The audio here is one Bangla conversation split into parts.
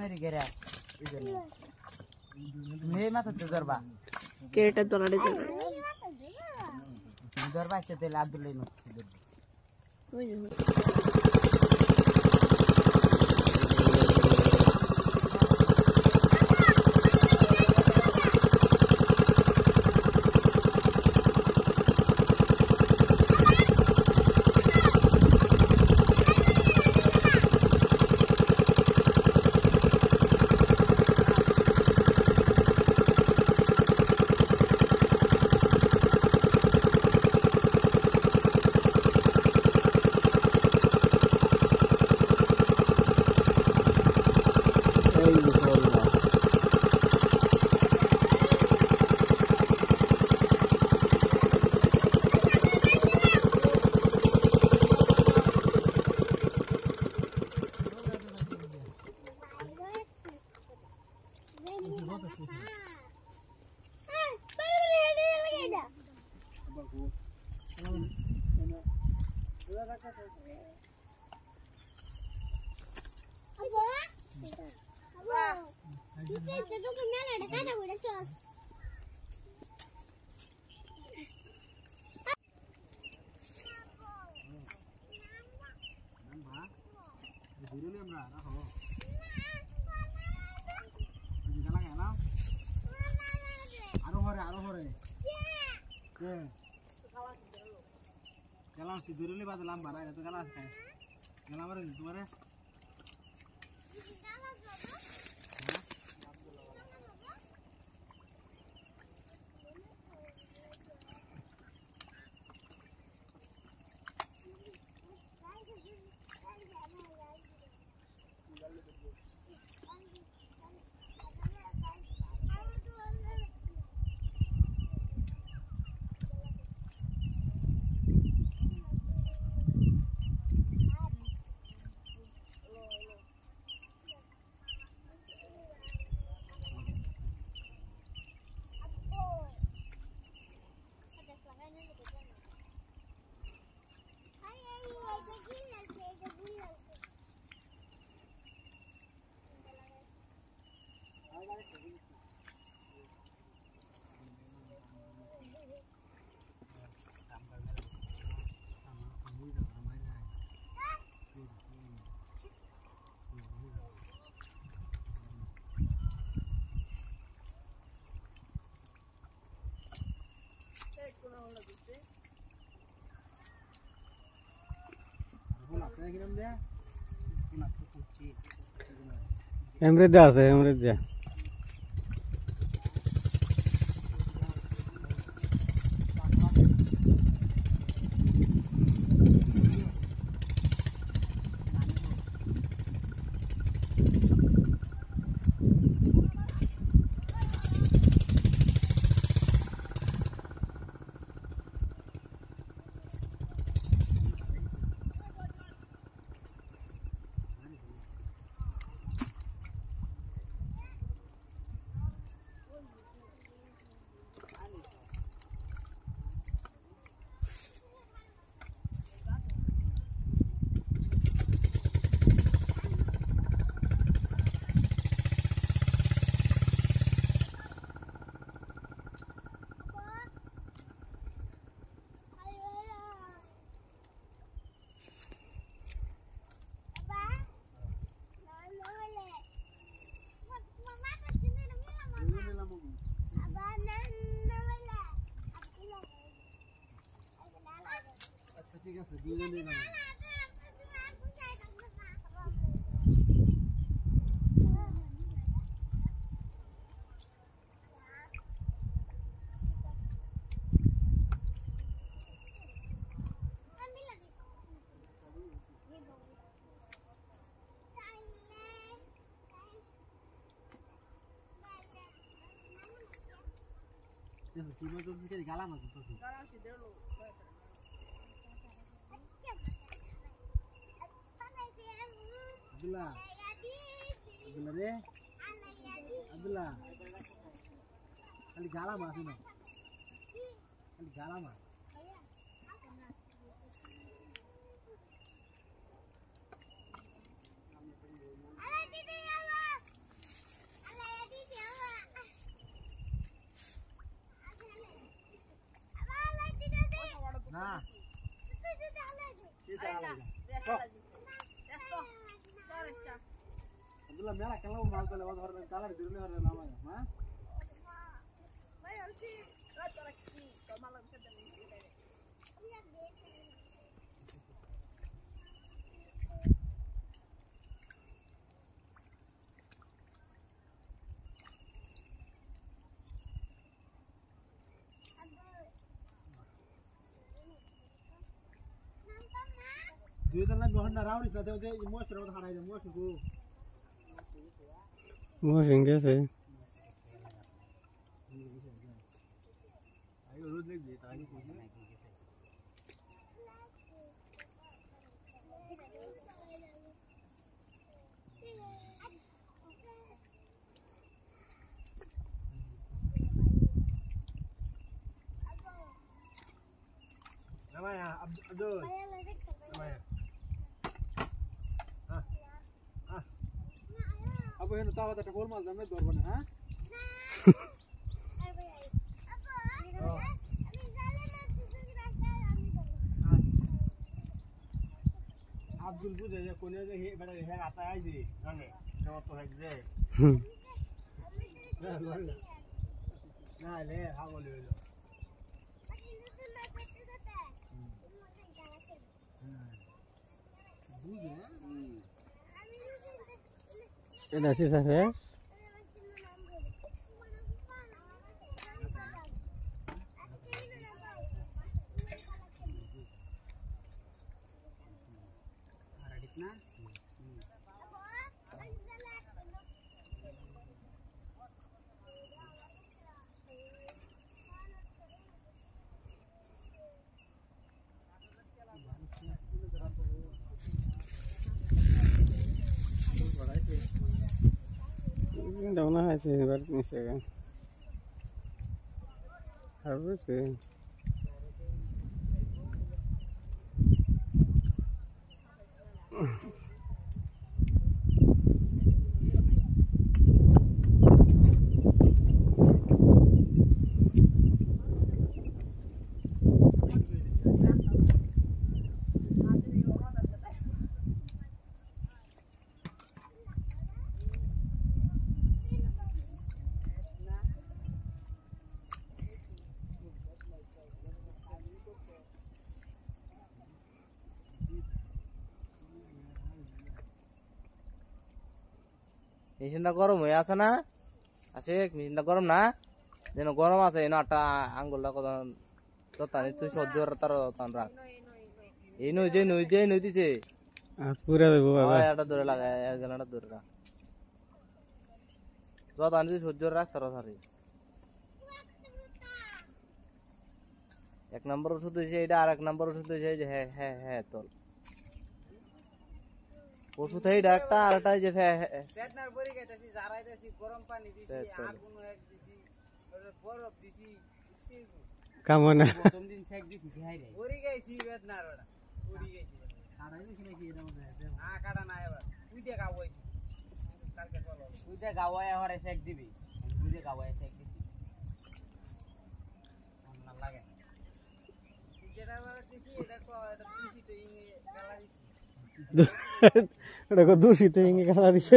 মেরে গেরা মেয়ে মাথা তো দরবা কেটা দলাড়ে দরবা আছে তেল আব্দুল্লাহ নষ্ট ওই Galang si dulu ni batu lambar ada tu galang kan? Galang mana ni tu mana? এমরেদা আছে এমরেদা ঠিক আছে দুজনে না Eso, si no te dices galama, entonces. Abdullah. Abdullah deh. Abdullah. Kali galama sih no. Kali galama. Abdullah মেলা খেলাও মাছ ধরে ও ধরবে কালার দিলে হবে না আমার হ্যাঁ দুই দিন লাগবে হন্ডা রাউরিস না দেওতে মোশর মত হারাই দে মোশর গো মোশিং গেছে আই রোদ লাগবে তাই কি namanya Abdul namanya Abu hendak tahu tak boleh malam ni dua benar, ha? Abdul tu je, kau ni je he, pada he kata aja, kan? Jawab tu he je. Nah, le, hawa le. এটা শেষ আছে daw na kasi ba't ni siya harus মেশিনটা গরম হয়ে আছে না আছে মেশিনটা গরম না যেন গরম আছে এনে আটা আঙ্গুলটা কত তানি তুই সহ্য তার তান রাখ এই নই যে নই দিয়ে নই দিছে পুরা দেবো বাবা এটা ধরে লাগা এক গেলাটা ধরে রাখ যত আনি তুই সহ্য রাখ তার সারি এক নম্বর ওষুধ হয়েছে এটা আর এক নম্বর ওষুধ হয়েছে যে হ্যাঁ হ্যাঁ হ্যাঁ তোল ওষুধ এই ডাক্তার আর একটা যে পেটনার বড়ি গাইতাছি জারাইতাছি গরম পানি দিছি আগুন এক দিছি বরফ দিছি কামনা প্রথম দিন শেক দিছি হাই রে বড়ি গাইছি পেটনার ওটা বড়ি গাইছি কাটাই দিছি নাকি এটা মধ্যে না কাটা না এবার তুই দে গাওয়াইছি কালকে চলো তুই দে গাওয়াই হরে শেক দিবি তুই দে গাওয়াই শেক দিবি না লাগে যেটা বলে দিছি এটা কো এটা দিছি তো ইনি গালা দিছি এটা কো দূষিত ইঙ্গি খাওয়া দিছে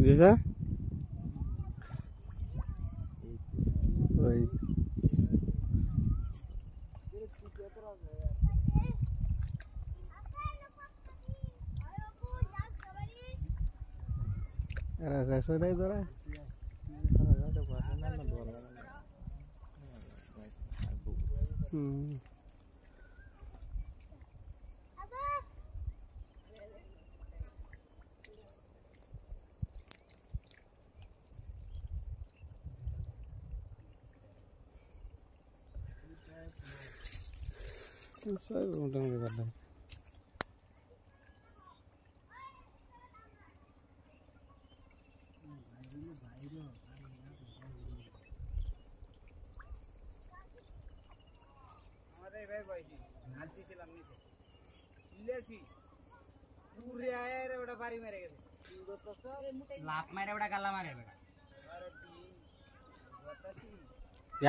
দিছা ওই Sudah itu lah. Saya udah nggak. পুরে আয় রে ওটা বাড়ি মেরে গেছে লাত মারে বেটা গালা মারে বেটা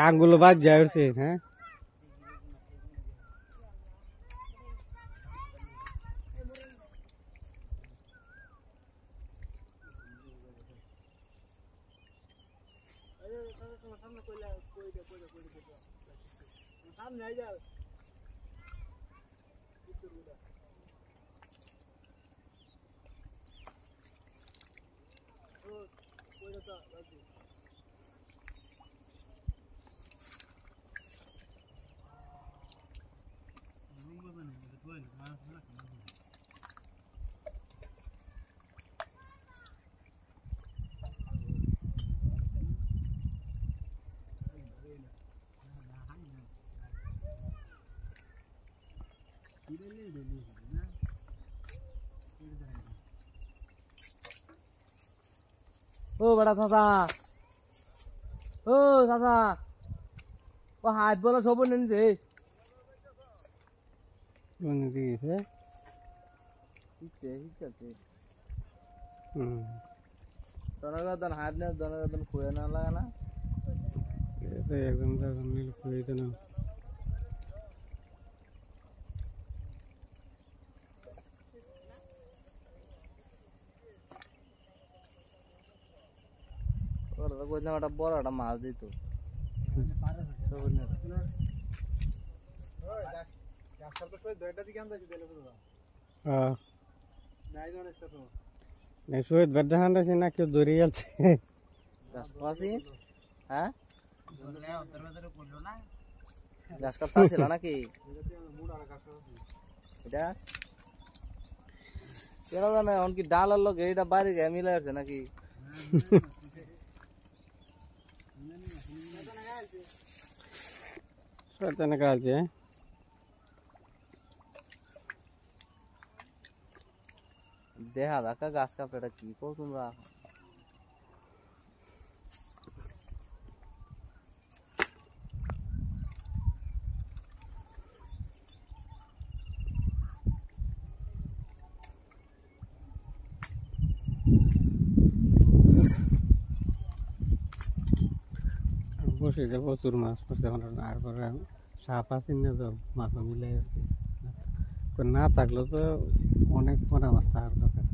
আঙ্গুলো বাদ যায় উঠছে হ্যাঁ সামনে আই যাও ও বেটা চাচা ও চাচা ও হাত বলা সব নিছে কোন দিকে গেছে শিখছে হুম দনগাদন হাত না দনগাদন খুঁয়ে না লাগে না এটা একদম তখন নীল খুঁড়িতে না ওরা কইলাম একটা বড় একটা মাছ দিত শহীদ বাদ হান্ডাছে না কেউ দৌড়ে যাচ্ছে গাছ পাচ্ছি হ্যাঁ উত্তর বাজারে করলো না গাছ কাটতা ছিল নাকি এটা কেন জানে এমনকি ডালের লোক এইটা বাইরে গিয়ে মিলে আসছে নাকি শয়তানে কাছে দেখা দেখা গাছ কাপড় এটা কি কো তোমরা বসে যে প্রচুর মাছ পড়ছে আর পরে সাপ আছে না তো মাছও মিলাই আসছে না থাকলেও তো অনেক বড় মাছ থাকার দরকার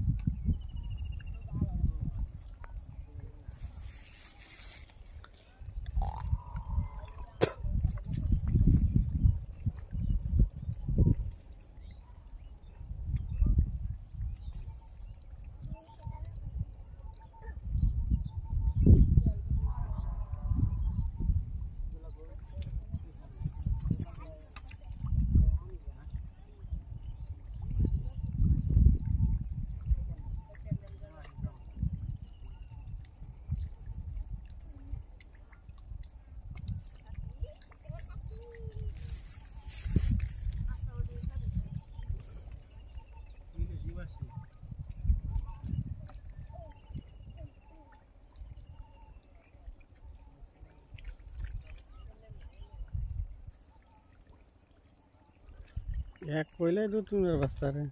এক কইলে দু তিন বস্তা রে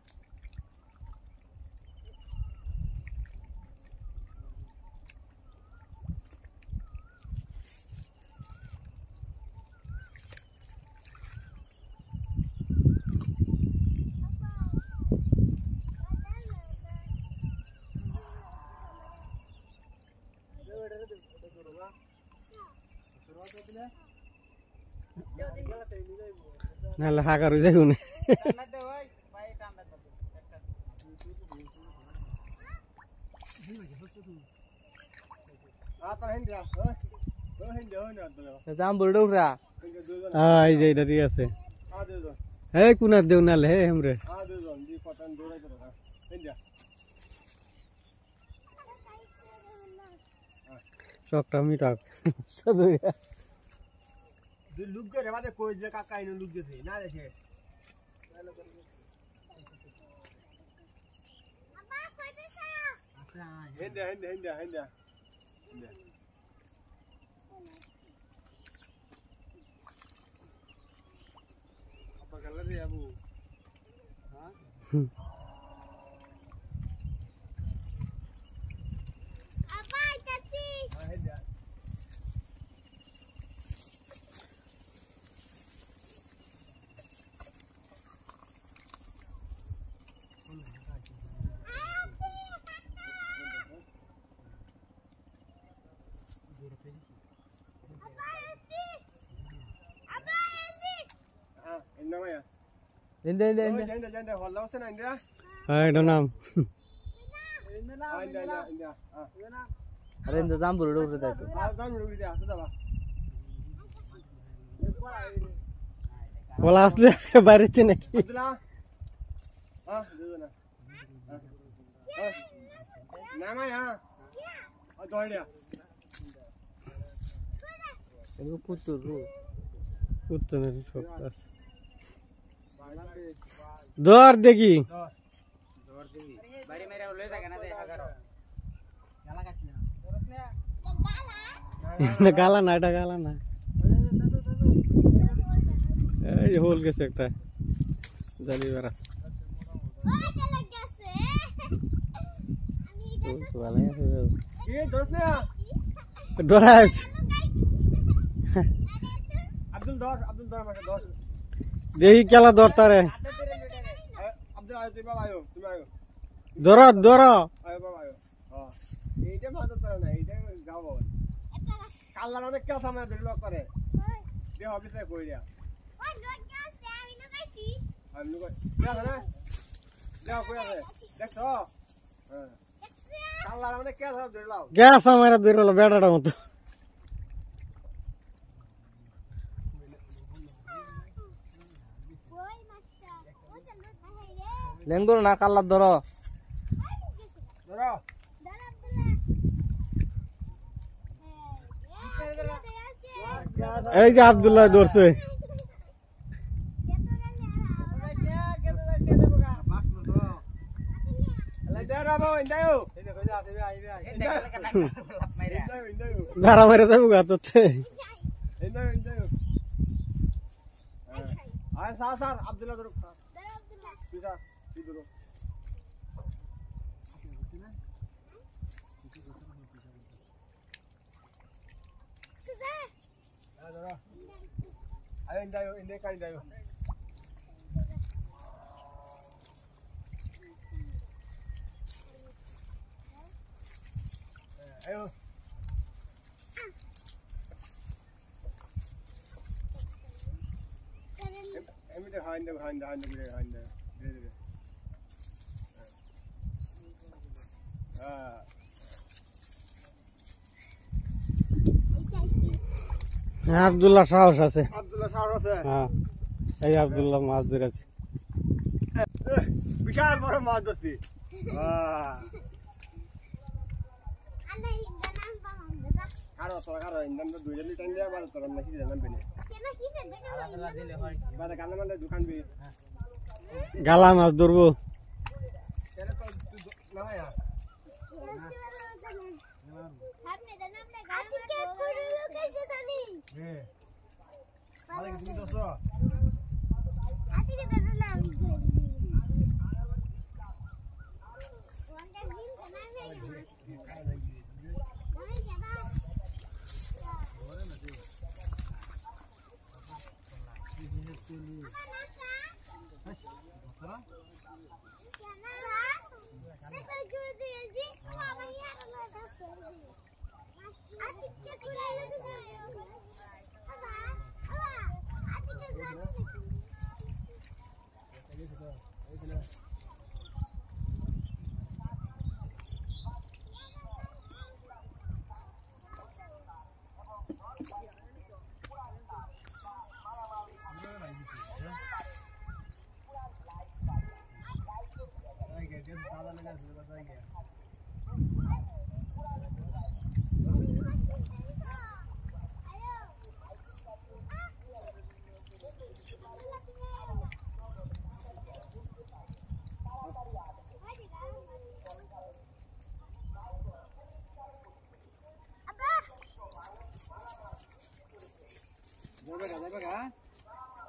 নাহলে হাগার হয়ে যাবে না টান্নাতে ভাই ভাই টান্নাতে একটা জাম বড় উঠরা এই যে এটা দিয়ে আছে হে কুনার দেও নালে হে हमरे চকটা মিটাক সদুয়া লুক করে বাদে কই যে কাকা ইনো লুক দিছে না দেখে বাবা কই দিছ হেন্দা হেন্দা হেন্দা হেন্দা apa kalar ya bu ha ইন্দে ইন্দে ওই ইন্দে জানতে জানতে হল্লা আছে না ইন্দিরা হ্যাঁ এটা নাম ইন্দা ইন্দা ইন্দা আরে ইন্দে জাম বুড়ো উঠে যাইতো আর দাম রুগি দে হাতে দাও বলা আসলে বাইরেছে নাকি আব্দুল্লাহ দেবো না নামাই হ্যাঁ দৌড়িয়া এগুলো কুতুর রু উত্তরের সব আছে দর দেখি বাড়ি মেরে লয়ে থাকে না দে হাগারো গালা কাছ না গালা না এটা গালা না এই হোল গেছে একটা জালি বেড়া কি দৌড়ছ না ডরাইস আব্দুল দর মাসে দর দেখি খেলা দরতারে আব্দুল আয়ো তুই বাবা আয়ো তুমি আয়ো ধর ধর আয়ো বাবা আয়ো হ্যাঁ এইটা মাছ ধরে না এইটা গাও কাল্লা না কে থামা ধরে করে দে হবে তাই কই দিয়া আমি লুকাই কে আছে না যাও কই আছে দেখছো হ্যাঁ কাল্লা না কে থামা ধরে লাও গ্যাস আমার ধরলো বেড়াটার মতো লেঙ্গুর না কাল্লার ধরো ধরো এই যে আব্দুল্লাহ ধরছে ধারা মারে যাবো গা তোতে আব্দুল্লাহ ধরো ayo indayo inday ka indayo ayo emi de hande Abdullah সাহস আছে আব্দুল্লাহ সাহস আছে হ্যাঁ এই আব্দুল্লাহ মাছ ধরেছে বিশাল বড় মাছ ধরছি কারো ইন্দাম তো 2 লিটার দিয়ে বাজার তোর নাকি জানাম বেনে আলাদা দিলে হয় বাজার কানে মানে দোকান বি গালা মাছ ধরবো কেন তো না ভাই আপনি জানেন আমরা গাড়ি কে পুরো লোকেশন জানি হ্যাঁ আরে তুমি দোসো আপনি কে জানেন না আমি ধরি ওয়ান্ডা গ্রিন জানা ভাই ওই জানা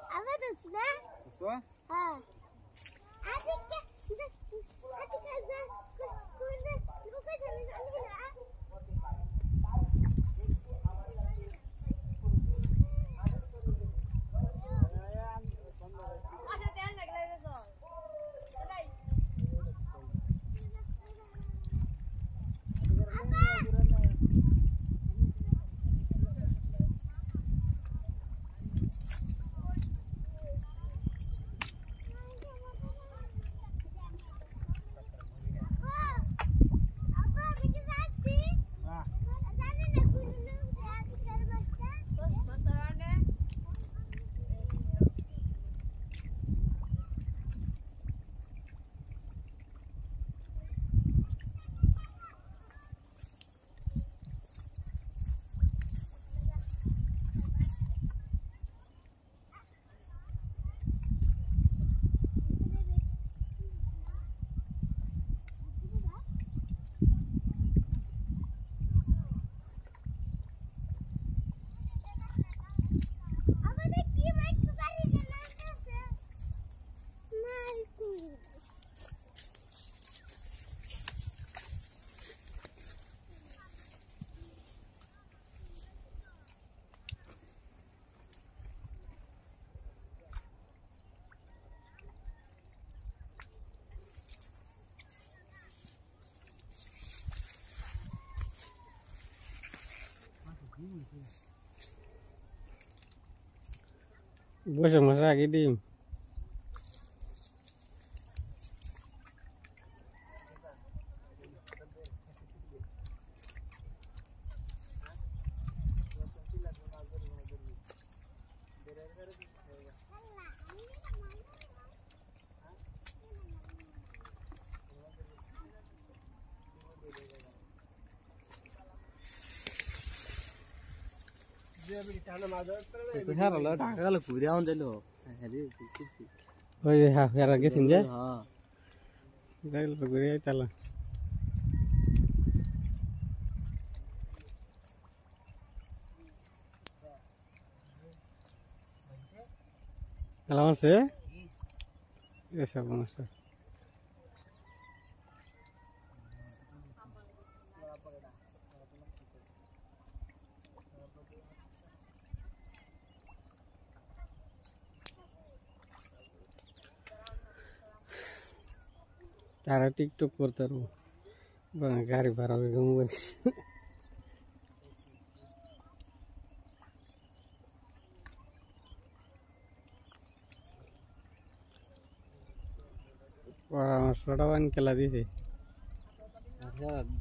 Apa tu sudah? Sudah? Ha. Adik ke? Adik kaza. Kuda. Bukan jalan jalan lah. Boishakh মাসের আগে ডিম তো হ্যাঁ হলো ঢাকা গেলে ঘুরে আউন দিল ওই হেরা গেছেন যে হ্যাঁ দেখলে তো ঘুরে আইতালা Kalau masih, ya siapa masih? Cara TikTok bertaruh, bang gari barang kamu. পরামর্শটা বান কেলা দিছে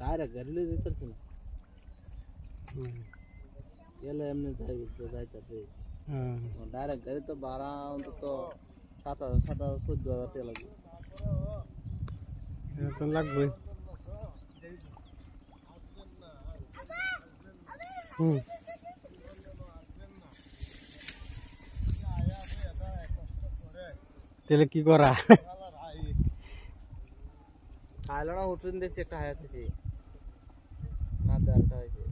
ডাইরেক্ট গাড়ি লয়ে যেতেছ না এলে এমনি যাইতাছে ডাইরেক্ট গাড়ি তো ভাড়া অন্তত 7,000-14,000 টাকা লাগবে তো লাগবে তাহলে কি করা খাইলো না উঠুন দেখছি একটা হায়াত আছে না দালটা হইছে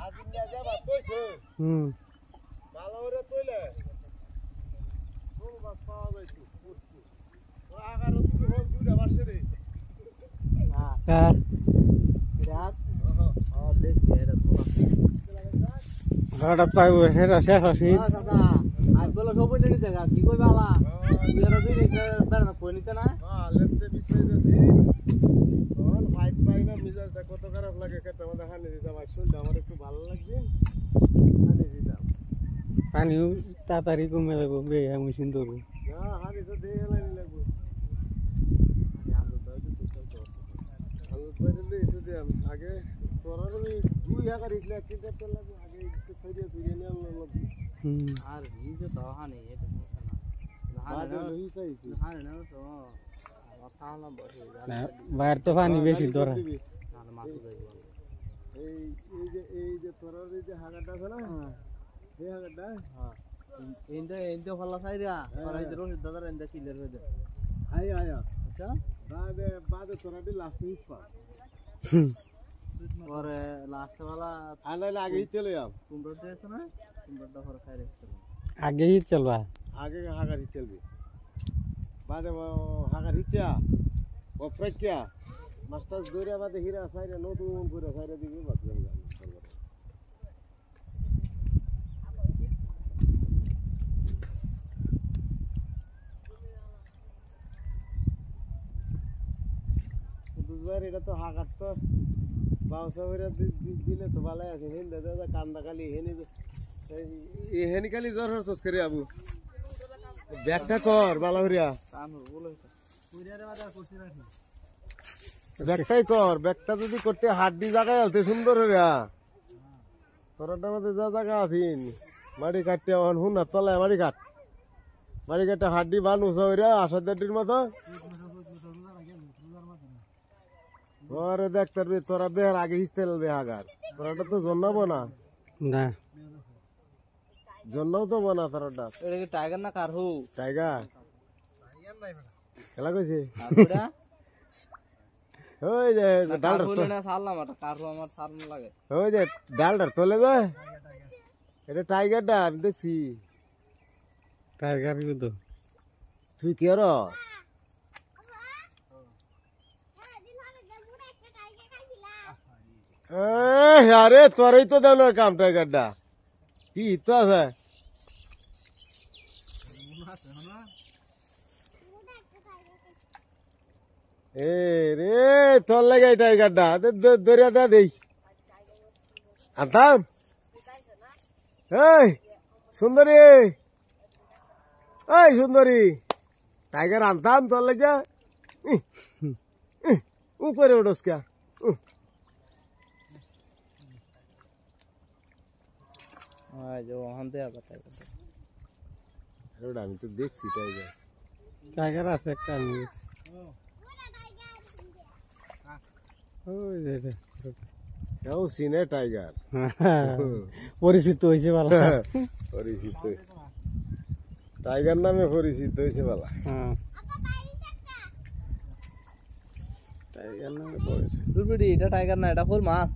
আজিন না যাবা কইছে ভালো করে কইলে কোন বাস পাওয়া যাইতো ও 11 থেকে হল দুইটা বাসে রে কার রাত দেখছি এটা হঠাৎ পাইব সেটা শেষ আসি দাদা আজ বলো সবই নিতে জায়গা কি কই বালা এরা দুই বেড়া কই নিতে না লেতে বিছাই দিছি কোন ফাইট পাই না মিজাজটা কত খারাপ লাগে কেটে আমাদের হানি দিতাম আর শুনলে আমার একটু ভালো লাগছে হানি দিতাম পানি তাড়াতাড়ি কমে যাবো বে আমি চিন্তা করবো না হানি তো দিয়ে হেলানি লাগবে আমি পরে এসে দিলাম আগে তোরা দুই হাজার ইসলে কিনতে তো লাগবে আগে একটু সাইডে নিয়ে আনলাম আর নিজে তো হানি এটা সমস্যা না হানি লই চাইছি হানি না তো আমার সামনে বসে না বাইরে তো পানি বেশি ধরা আর মাথা যাইব এই যে তোরা যে হাগাটা আছে না এই হাগাটা হ্যাঁ ইন্দে ফলা সাইরা আর এই রোহিত দাদার ইন্দে ক্লিয়ার হয়ে যায় আয়া আচ্ছা বাদে তোরা দি লাস্ট মিস পা পরে লাস্ট वाला আনাইলে আগেই চলে যাও কুমড়ো দিয়েছ না কুমড়োটা পরে খাই রেখেছিল আগেই চলবা আগে হাগার হি চলবে বাদে হাগার হিচা ও ফ্রেকিয়া মাস্টার দৌড়া বাদে হিরা সাইরে নতুন করে সাইরে দিবি বাসলাম গান দুধবার এটা তো হাগার তো বাউসা হইরা দিলে তো ভালো আছে হেন দাদা কান্দা খালি হেনি খালি জ্বর হরছস করে আবু ব্যাগটা কর ভালো হইরা কামর বলে ব্যাগটাই কর ব্যাগটা যদি করতে হাড্ডি জায়গায় আলতে সুন্দর হইরা তোরাটার মধ্যে যা জায়গা আছিন মাটি কাটতে এখন হুন না তলায় মাটি কাটতে হাড্ডি বানুস হইরা আশা দাডির মতো ঘরে দেখতে পারবি তোরা বের আগে হিসতে লাগবে হাগার তোরাটা তো জন্মাবো না না জন্মাও তো বোনা তোরাটা এটা কি টাইগার না কারহু টাইগার খেলা কইছে ওই যে ডালডার কারহু না সারলাম এটা কারহু আমার সারন লাগে ওই যে ডালডার তোলে গো এটা টাইগারটা আমি দেখছি টাইগার তো তুই কে র আরে তোরই তো দেওয়ার কাম টাইগারটা কি তো আছে এ রে তোর লাগে টাইগারটা দরিয়াটা দেই আনতাম এই সুন্দরী, এই সুন্দরী, টাইগার আনতাম তোর লেগে। উপরে উঠোস কে? আমি তো দেখছি টাইগার। টাইগার আছে একটা আমি দেখছি। ওই যে রে। কেউ চিনে টাইগার? পরিচিত হয়েছে ভালো। পরিচিত, টাইগার নামে পরিচিত হয়েছে বলা। হ্যাঁ টাইগার নামে পরিচিত। দুলবিড়ি এটা টাইগার না, এটা ফুল মাছ।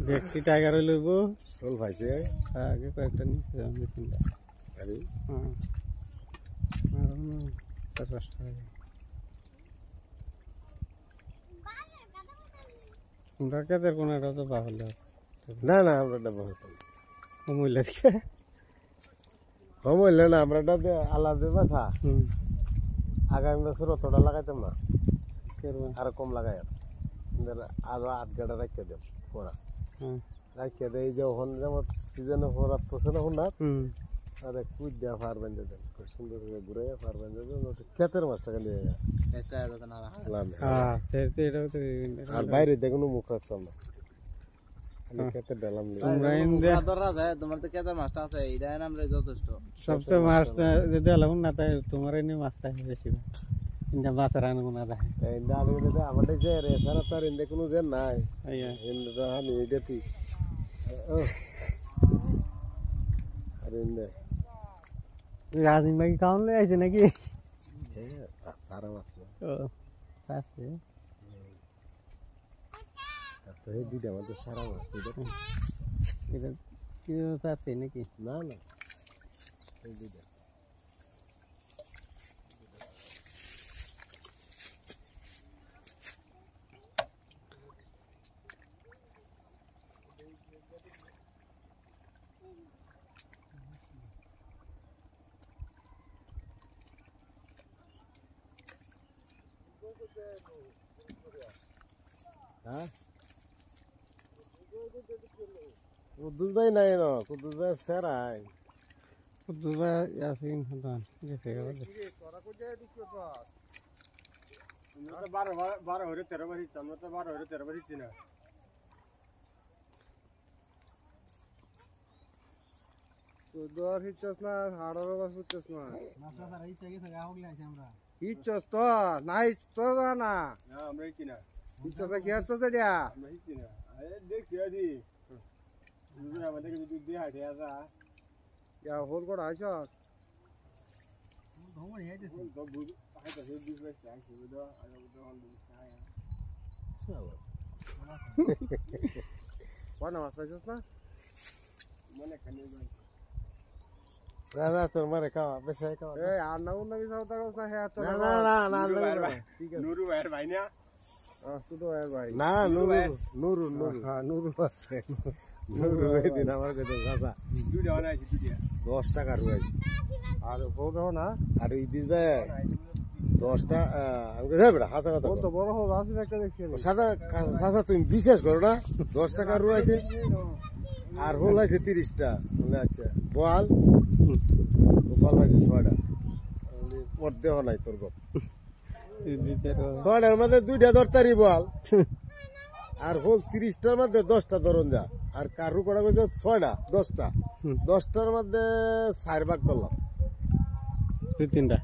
দেখছি টাইগার লইব। শোল পাইছে আগে কয়েকটা নিচে আমি তিনটা। আরে হ্যাঁ আর না 4-5টা। আমরা কেদের কোনটা তো বাহলে। না না, আমরা ডাবা হতাম কমইলা দিকে। হইলে না, আমরা ডাবে আলাদা বাসা। হুম আগামী বছর অতটা লাগাইতাম না, করবা। আরো কম লাগাই। আরো 8 গাড়া রাখিয়ে দেব পড়া, হ্যাঁ রাখিয়ে দেয় যে ওখানে যেমন সিজনে পড়া পড়ছে না না। হুম আরে কুদ দেওয়া ফার বেঁধে দেন, খুব সুন্দর করে ঘুরে ফার বেঁধে দেন। ক্ষেতের মাছটাকে নিয়ে যায় একটা এটা না লাভ। হ্যাঁ সেটা এটাও তো। আর বাইরে দেখুন মুখ রাখতাম না, খালি ক্ষেতের ডালাম নিয়ে। তোমরা ইন্দে ধরা যায়, তোমার তো কেদার মাছটা আছে, এটা নামলে যথেষ্ট। সবচেয়ে মাছটা যদি আলাম না তাই তোমার এনে মাছটা বেশি ইন্দা মাছ রান্না না দেয়। আমাদের যে রেসারা তার ইন্দে কোনো যে নাই, আইয়া ইন্দে তো হানি এটা তুই আর ইন্দে রাজিম ভাই কাউন লই আইছে নাকি? সারা মাছ না ও আছে তো এই দুইটা আমাদের সারা মাছ। এটা কি আছে নাকি? না না, এই দুইটা কুদ্দুস ভাই নাই না, কুদ্দুস ভাই সেরাই দুবা ইয়াসিন হাদান গেছে গেল। 12 হরে 13 বার হিচ্ছি, আমরা তো 12 হরে 13 বার হিচ্ছি না। 14 বার হিচ্ছস না, 18 বার হিচ্ছস না। হিচ্ছস তো নাই তো না, আমরা হিচ্ছি না। হিচ্ছস কি হিচ্ছস এটা? আমরা হিচ্ছি না। আরে দেখছি আদি আমাদের যদি দিয়ে হাঁটে আসা ইয়া হোল করে আইছস ধমনি আইতে তো বুঝ আইতে হে বিজনেস চাই সুবিধা আর ওটা অন দিস চাই চলো কোন মাছ পাইছস না মনে কানে যাই দাদা তোর মারে খাওয়া বেশি খাওয়া এই আর না উন্না বিসাও তারস না হে তো না না না না ঠিক আছে নুরু ভাইয়ের ভাই না শুধু ভাইয়ের ভাই না নুরু হ্যাঁ নুরু এই দিন আমার কাছে দাদা দুইটা বানাইছি, দুইটা 10 টাকা রয়েছে। আর বড় না, আর ইদিস ভাই 10টা আমি কই বেটা হাসা কথা বল তো, বড় হল আছে একটা দেখছি সাদা সাদা তুমি বিশ্বাস করো না, 10 টাকা রয়েছে আর হোল আছে 30টা। মানে আচ্ছা বল বল আছে 6টা পড়তে হয় নাই তোর গপ 6টার মধ্যে 2টা দরতারি বল আর হোল 30টার মধ্যে 10টা ধরন যা। আর কারু করা গেছে 6টা 10টা 10টার মধ্যে 4 ভাগ করলাম, 2-3টা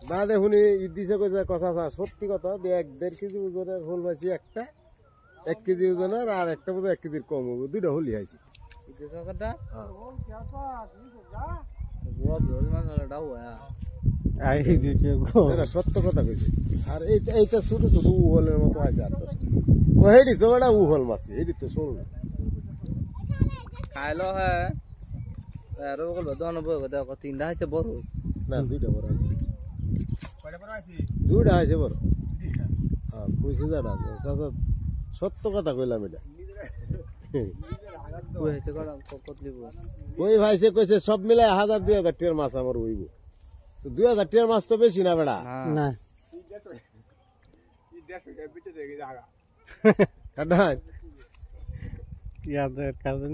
না দেখুন ইদিসে কইছে কথা সত্যি কথা, 1.5 কেজি ওজনের হোল পাইছি একটা, 1 কেজি ওজনের, আর একটা বোধ 1 কেজির কম হবে, 2টা হোলই হয়েছে। সত্য কথা কইছে। আর এইটা ছোট ছোট উহলের মতো আছে 8-10টা। ও হেডি তো বড় উহল মাছ, হেডি তো শোল খাইলো হ্যাঁ আর ওগুলো দোনো বড় দেখো 3টা আছে বড় না, 2টা বড় আছে। কয়টা বড় আছে? 2টা আছে বড়। হ্যাঁ কইছে দাদা দাদা সত্য কথা কইলাম এটা। কই হইছে কোন কতলিব কই ভাইছে কইছে সব মিলাই 1000-2000 টাকার মাছ আমার হইব। তো 2000 টাকার মাছ তো বেশি না বেটা না কাটান ইয়াদের কাজে